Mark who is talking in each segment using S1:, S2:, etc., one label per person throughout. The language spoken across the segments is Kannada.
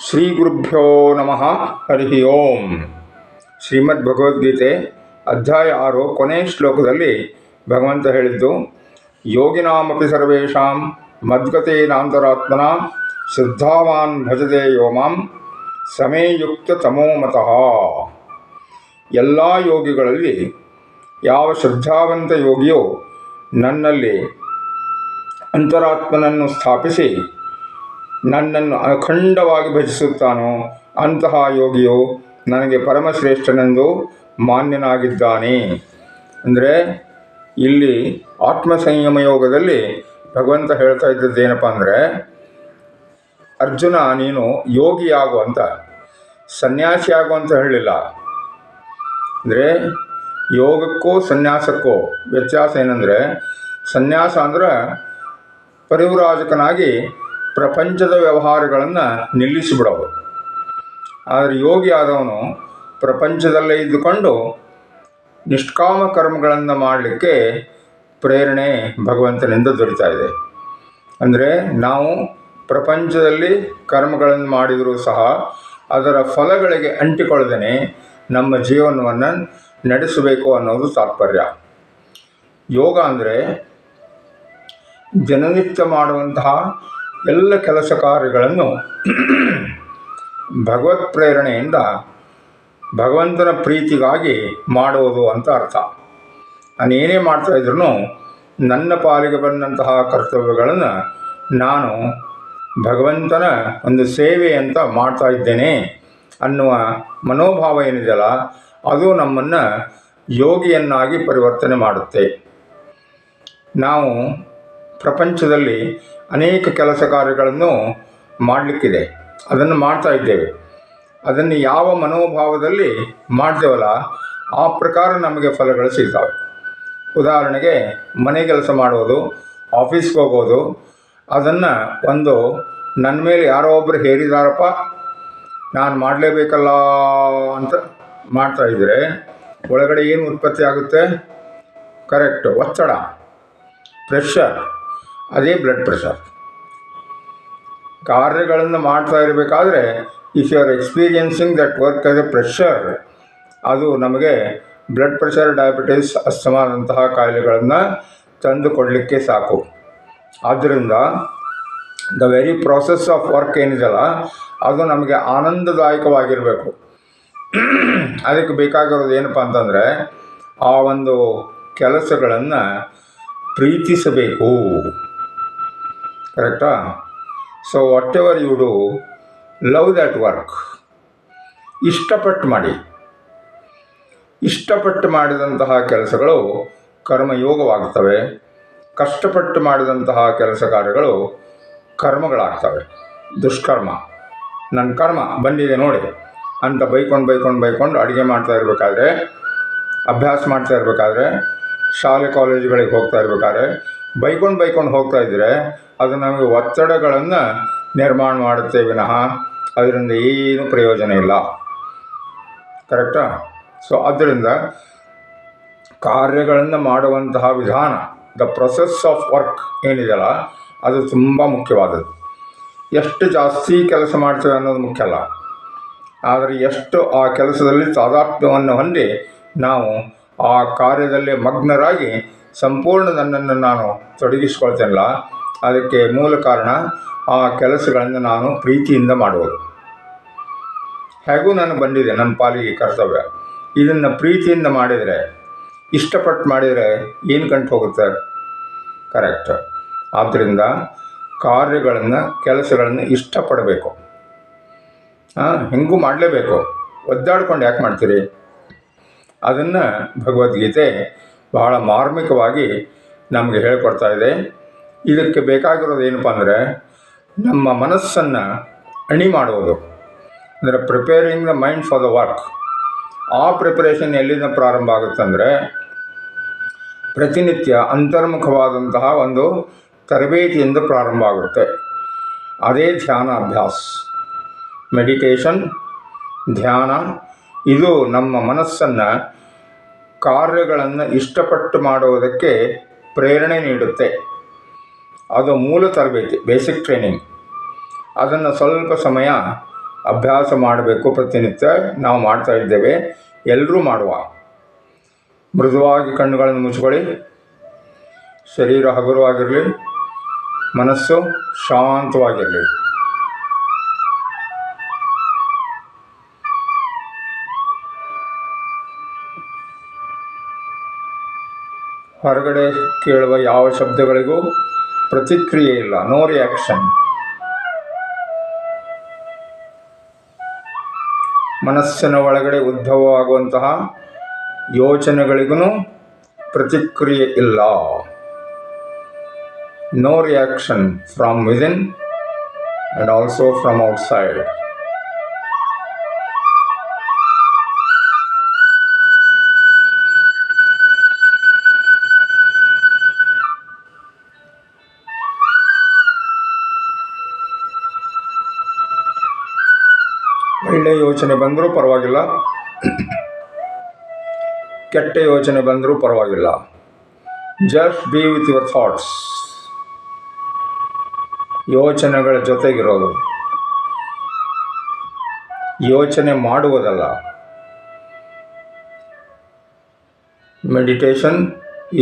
S1: ಶ್ರೀ ಗುರುಭ್ಯೋ ನಮಃ. ಹರಿ ಓಂ. ಶ್ರೀಮದ್ ಭಗವದ್ಗೀತೆ ಅಧ್ಯಾಯ 6 ಕೊನೆ ಶ್ಲೋಕದಲ್ಲಿ ಭಗವಂತ ಹೇಳಿದ್ದು, ಯೋಗಿನಾಮಪಿ ಸರ್ವೇಷಾಂ ಮದ್ಗತೇನಾಂತರಾತ್ಮನ ಶ್ರದ್ಧಾವಾನ್ ಭಜತೆ ಯೋ ಮಾಂ ಸಮೇ ಯುಕ್ತ ತಮೋಮತಃ. ಎಲ್ಲ ಯೋಗಿಗಳಲ್ಲಿ ಯಾವ ಶ್ರದ್ಧಾವಂತ ಯೋಗಿಯೋ ನನ್ನಲ್ಲಿ ಅಂತರಾತ್ಮನನ್ನು ಸ್ಥಾಪಿಸಿ ನನ್ನನ್ನು ಅಖಂಡವಾಗಿ ಭಜಿಸುತ್ತಾನೋ ಅಂತಹ ಯೋಗಿಯು ನನಗೆ ಪರಮಶ್ರೇಷ್ಠನೆಂದು ಮಾನ್ಯನಾಗಿದ್ದಾನೆ. ಅಂದರೆ ಇಲ್ಲಿ ಆತ್ಮಸಂಯಮ ಯೋಗದಲ್ಲಿ ಭಗವಂತ ಹೇಳ್ತಾ ಇದ್ದದ್ದೇನಪ್ಪ ಅಂದರೆ, ಅರ್ಜುನ ನೀನು ಯೋಗಿಯಾಗು ಅಂತ, ಸನ್ಯಾಸಿಯಾಗು ಅಂತ ಹೇಳಲಿಲ್ಲ. ಅಂದರೆ ಯೋಗಕ್ಕೂ ಸನ್ಯಾಸಕ್ಕೂ ವ್ಯತ್ಯಾಸ ಏನಂದರೆ, ಸನ್ಯಾಸ ಅಂದರೆ ಪರಿವ್ರಾಜಕನಾಗಿ ಪ್ರಪಂಚದ ವ್ಯವಹಾರಗಳನ್ನು ನಿಲ್ಲಿಸಿಬಿಡೋದು. ಆದರೆ ಯೋಗಿ ಆದವನು ಪ್ರಪಂಚದಲ್ಲೇ ಇದ್ದುಕೊಂಡು ನಿಷ್ಕಾಮ ಕರ್ಮಗಳನ್ನು ಮಾಡಲಿಕ್ಕೆ ಪ್ರೇರಣೆ ಭಗವಂತನಿಂದ ದೊರೀತಾ ಇದೆ. ಅಂದರೆ ನಾವು ಪ್ರಪಂಚದಲ್ಲಿ ಕರ್ಮಗಳನ್ನು ಮಾಡಿದರೂ ಸಹ ಅದರ ಫಲಗಳಿಗೆ ಅಂಟಿಕೊಳ್ಳದೇನೆ ನಮ್ಮ ಜೀವನವನ್ನು ನಡೆಸಬೇಕು ಅನ್ನೋದು ತಾತ್ಪರ್ಯ. ಯೋಗ ಅಂದರೆ ದಿನನಿತ್ಯ ಮಾಡುವಂತಹ ಎಲ್ಲ ಕೆಲಸ ಕಾರ್ಯಗಳನ್ನು ಭಗವತ್ ಪ್ರೇರಣೆಯಿಂದ ಭಗವಂತನ ಪ್ರೀತಿಗಾಗಿ ಮಾಡುವುದು ಅಂತ ಅರ್ಥ. ನಾನೇನೇ ಮಾಡ್ತಾಯಿದ್ರೂ ನನ್ನ ಪಾಲಿಗೆ ಬಂದಂತಹ ಕರ್ತವ್ಯಗಳನ್ನು ನಾನು ಭಗವಂತನ ಒಂದು ಸೇವೆ ಅಂತ ಮಾಡ್ತಾ ಇದ್ದೇನೆ ಅನ್ನುವ ಮನೋಭಾವ ಏನಿದೆಯಲ್ಲ, ಅದು ನಮ್ಮನ್ನು ಯೋಗಿಯನ್ನಾಗಿ ಪರಿವರ್ತನೆ ಮಾಡುತ್ತೆ. ನಾವು ಪ್ರಪಂಚದಲ್ಲಿ ಅನೇಕ ಕೆಲಸ ಕಾರ್ಯಗಳನ್ನು ಮಾಡಲಿಕ್ಕಿದೆ, ಅದನ್ನು ಮಾಡ್ತಾ ಇದ್ದೇವೆ. ಅದನ್ನು ಯಾವ ಮನೋಭಾವದಲ್ಲಿ ಮಾಡ್ತೇವಲ್ಲ ಆ ಪ್ರಕಾರ ನಮಗೆ ಫಲಗಳು ಸಿಗ್ತವೆ. ಉದಾಹರಣೆಗೆ ಮನೆ ಕೆಲಸ ಮಾಡೋದು, ಆಫೀಸ್ಗೆ ಹೋಗೋದು, ಅದನ್ನು ಒಂದು ನನ್ನ ಮೇಲೆ ಯಾರೋ ಒಬ್ಬರು ಹೇರಿದಾರಪ್ಪ ನಾನು ಮಾಡಲೇಬೇಕಲ್ಲ ಅಂತ ಮಾಡ್ತಾಯಿದ್ರೆ ಒಳಗಡೆ ಏನು ಉತ್ಪತ್ತಿ ಆಗುತ್ತೆ? ಕರೆಕ್ಟ್, ಒತ್ತಡ, ಪ್ರೆಷರ್. ಅದೇ ಬ್ಲಡ್ ಪ್ರೆಷರ್. ಕಾರ್ಯಗಳನ್ನು ಮಾಡ್ತಾ ಇರಬೇಕಾದ್ರೆ if you are experiencing that work as a pressure, ಅದು ನಮಗೆ ಬ್ಲಡ್ ಪ್ರೆಷರ್, ಡಯಾಬಿಟಿಸ್, ಅಸ್ತಮಾದಂತಹ ಕಾಯಿಲೆಗಳನ್ನು ತಂದು ಕೊಡಲಿಕ್ಕೆ ಸಾಕು. ಆದ್ದರಿಂದ the very process of work ಏನಿದೆಯಲ್ಲ ಅದು ನಮಗೆ ಆನಂದದಾಯಕವಾಗಿರಬೇಕು. ಅದಕ್ಕೆ ಬೇಕಾಗಿರೋದು ಏನಪ್ಪ ಅಂತಂದರೆ ಆ ಒಂದು ಕೆಲಸಗಳನ್ನು ಪ್ರೀತಿಸಬೇಕು. ಕರೆಕ್ಟಾ? So whatever you do, love that work. ಇಷ್ಟಪಟ್ಟು ಮಾಡಿ. ಇಷ್ಟಪಟ್ಟು ಮಾಡಿದಂತಹ ಕೆಲಸಗಳು ಕರ್ಮಯೋಗವಾಗ್ತವೆ. ಕಷ್ಟಪಟ್ಟು ಮಾಡಿದಂತಹ ಕೆಲಸ ಕಾರ್ಯಗಳು ಕರ್ಮಗಳಾಗ್ತವೆ, ದುಷ್ಕರ್ಮ. ನನ್ನ ಕರ್ಮ ಬಂದಿದೆ ನೋಡಿ ಅಂತ ಬೈಕೊಂಡು ಅಡುಗೆ ಮಾಡ್ತಾ ಇರಬೇಕಾದ್ರೆ, ಅಭ್ಯಾಸ ಮಾಡ್ತಾ ಇರಬೇಕಾದ್ರೆ, ಶಾಲೆ ಕಾಲೇಜುಗಳಿಗೆ ಹೋಗ್ತಾ ಇರಬೇಕಾದ್ರೆ ಬೈಕೊಂಡು ಹೋಗ್ತಾ ಇದ್ದರೆ ಅದು ನಮಗೆ ಒತ್ತಡಗಳನ್ನು ನಿರ್ಮಾಣ ಮಾಡುತ್ತೆ ವಿನಃ ಅದರಿಂದ ಏನು ಪ್ರಯೋಜನ ಇಲ್ಲ. ಕರೆಕ್ಟಾ? ಸೊ ಆದ್ದರಿಂದ ಕಾರ್ಯಗಳನ್ನು ಮಾಡುವಂತಹ ವಿಧಾನ, ದ ಪ್ರೊಸೆಸ್ ಆಫ್ ವರ್ಕ್ ಏನಿದೆಯಲ್ಲ ಅದು ತುಂಬ ಮುಖ್ಯವಾದದ್ದು. ಎಷ್ಟು ಜಾಸ್ತಿ ಕೆಲಸ ಮಾಡ್ತೇವೆ ಅನ್ನೋದು ಮುಖ್ಯ ಅಲ್ಲ, ಆದರೆ ಎಷ್ಟು ಆ ಕೆಲಸದಲ್ಲಿ ತಾದಾತ್ಮ್ಯವನ್ನು ಹೊಂದಿ ನಾವು ಆ ಕಾರ್ಯದಲ್ಲಿ ಮಗ್ನರಾಗಿ ಸಂಪೂರ್ಣ ನನ್ನನ್ನು ನಾನು ತೊಡಗಿಸ್ಕೊಳ್ತೇನಲ್ಲ, ಅದಕ್ಕೆ ಮೂಲ ಕಾರಣ ಆ ಕೆಲಸಗಳನ್ನು ನಾನು ಪ್ರೀತಿಯಿಂದ ಮಾಡುವುದು. ಹೇಗೂ ನನಗೆ ಬಂದಿದೆ ನನ್ನ ಪಾಲಿಗೆ ಕರ್ತವ್ಯ, ಇದನ್ನು ಪ್ರೀತಿಯಿಂದ ಮಾಡಿದರೆ, ಇಷ್ಟಪಟ್ಟು ಮಾಡಿದರೆ ಏನು ಕಂಡು ಹೋಗುತ್ತೆ? ಕರೆಕ್ಟ್. ಆದ್ದರಿಂದ ಕಾರ್ಯಗಳನ್ನು, ಕೆಲಸಗಳನ್ನು ಇಷ್ಟಪಡಬೇಕು. ಹೆಂಗೂ ಮಾಡಲೇಬೇಕು. ಒದ್ದಾಡ್ಕೊಂಡು ಯಾಕೆ ಮಾಡ್ತೀರಿ? ಅದನ್ನು ಭಗವದ್ಗೀತೆ ಬಹಳ ಮಾರ್ಮಿಕವಾಗಿ ನಮಗೆ ಹೇಳಿಕೊಡ್ತಾ ಇದೆ. ಇದಕ್ಕೆ ಬೇಕಾಗಿರೋದು ಏನಪ್ಪ ಅಂದರೆ ನಮ್ಮ ಮನಸ್ಸನ್ನು ಅಣಿ ಮಾಡುವುದು. ಅಂದರೆ preparing the mind for the work. ಆ ಪ್ರಿಪರೇಷನ್ ಎಲ್ಲಿಂದ ಪ್ರಾರಂಭ ಆಗುತ್ತಂದರೆ ಪ್ರತಿನಿತ್ಯ ಅಂತರ್ಮುಖವಾದಂತಹ ಒಂದು ತರಬೇತಿಯಿಂದ ಪ್ರಾರಂಭ ಆಗುತ್ತೆ. ಅದೇ ಧ್ಯಾನ ಅಭ್ಯಾಸ, ಮೆಡಿಟೇಷನ್, ಧ್ಯಾನ. ಇದು ನಮ್ಮ ಮನಸ್ಸನ್ನು ಕಾರ್ಯಗಳನ್ನು ಇಷ್ಟಪಟ್ಟು ಮಾಡುವುದಕ್ಕೆ ಪ್ರೇರಣೆ ನೀಡುತ್ತೆ. ಅದು ಮೂಲ ತರಬೇತಿ, ಬೇಸಿಕ್ ಟ್ರೈನಿಂಗ್. ಅದನ್ನು ಸ್ವಲ್ಪ ಸಮಯ ಅಭ್ಯಾಸ ಮಾಡಬೇಕು. ಪ್ರತಿನಿತ್ಯ ನಾವು ಮಾಡ್ತಾ ಇದ್ದೇವೆ, ಎಲ್ಲರೂ ಮಾಡುವ. ಮೃದುವಾಗಿ ಕಣ್ಣುಗಳನ್ನು ಮುಚ್ಚಿಕೊಳ್ಳಿ. ಶರೀರ ಹಗುರವಾಗಿರಲಿ, ಮನಸ್ಸು ಶಾಂತವಾಗಿರಲಿ. ಹೊರಗಡೆ ಕೇಳುವ ಯಾವ ಶಬ್ದಗಳಿಗೂ ಪ್ರತಿಕ್ರಿಯೆ ಇಲ್ಲ, ನೋ ರಿಯಾಕ್ಷನ್. ಮನಸ್ಸಿನ ಒಳಗಡೆ ಉದ್ಭವವಾಗುವಂತಹ ಯೋಚನೆಗಳಿಗೂ ಪ್ರತಿಕ್ರಿಯೆ ಇಲ್ಲ. No reaction from within and also from outside. ಒಳ್ಳೆ ಯೋಚನೆ ಬಂದರೂ ಪರವಾಗಿಲ್ಲ, ಕೆಟ್ಟ ಯೋಚನೆ ಬಂದರೂ ಪರವಾಗಿಲ್ಲ. Just be with your thoughts. ಯೋಚನೆಗಳ ಜೊತೆಗಿರೋದು, ಯೋಚನೆ ಮಾಡುವುದಲ್ಲ. Meditation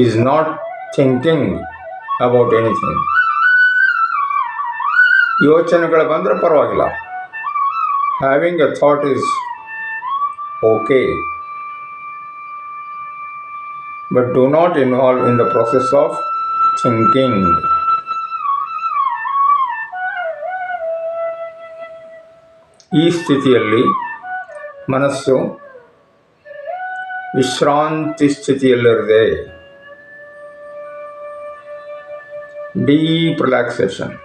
S1: is not thinking about anything. ಯೋಚನೆಗಳು ಬಂದರೆ ಪರವಾಗಿಲ್ಲ. Having a thought is okay, but do not involve in the process of thinking. ಈ ಸ್ಥಿತಿಯಲ್ಲಿ ಮನಸ್ಸು ವಿಶ್ರಾಂತಿ ಸ್ಥಿತಿಯಲ್ಲಿದೆ. Deep relaxation.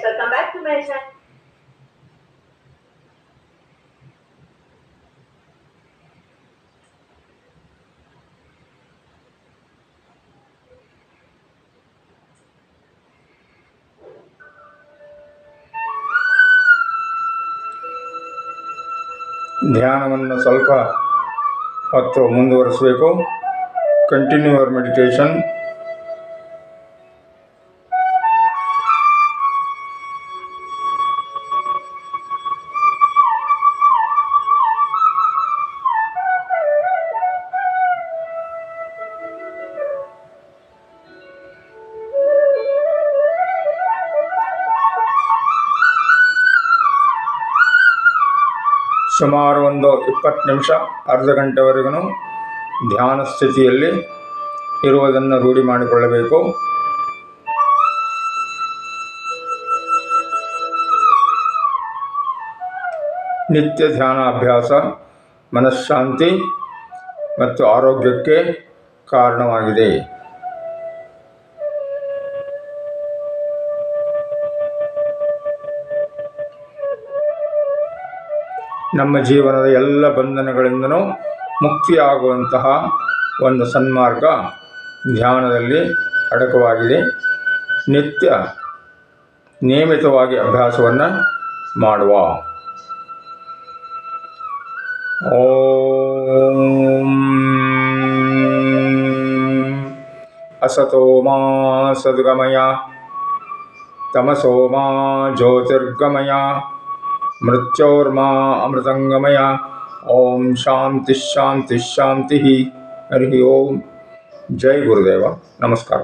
S2: Welcome back to my channel.
S1: ಧ್ಯಾನವನ್ನು ಸ್ವಲ್ಪ ಹೊತ್ತು ಮುಂದುವರಿಸಬೇಕು. Continue your meditation. ಸುಮಾರು ಒಂದು 20 ನಿಮಿಷ, ಅರ್ಧ ಗಂಟೆವರೆಗೂ ಧ್ಯಾನ ಸ್ಥಿತಿಯಲ್ಲಿ ಇರುವುದನ್ನು ರೂಢಿ ಮಾಡಿಕೊಳ್ಳಬೇಕು. ನಿತ್ಯ ಧ್ಯಾನ ಅಭ್ಯಾಸ ಮನಃಶಾಂತಿ ಮತ್ತು ಆರೋಗ್ಯಕ್ಕೆ ಕಾರಣವಾಗಿದೆ. ನಮ್ಮ ಜೀವನದ ಎಲ್ಲ ಬಂಧನಗಳಿಂದಲೂ ಮುಕ್ತಿಯಾಗುವಂತಹ ಒಂದು ಸನ್ಮಾರ್ಗ ಧ್ಯಾನದಲ್ಲಿ ಅಡಕವಾಗಿದೆ. ನಿತ್ಯ ನಿಯಮಿತವಾಗಿ ಅಭ್ಯಾಸವನ್ನು ಮಾಡುವ. ಓಂ ಅಸತೋ ಮಾ ಸದ್ಗಮಯ ತಮಸೋ ಮಾ ಜ್ಯೋತಿರ್ಗಮಯ ಮೃತ್ಯೋರ್ಮಾ ಅಮೃತಂಗಮಯ. ಓಂ ಶಾಂತಿ ಶಾಂತಿ ಶಾಂತಿ. ಹರಿ ಓಂ. ಜೈ ಗುರುದೇವ. ನಮಸ್ಕಾರ.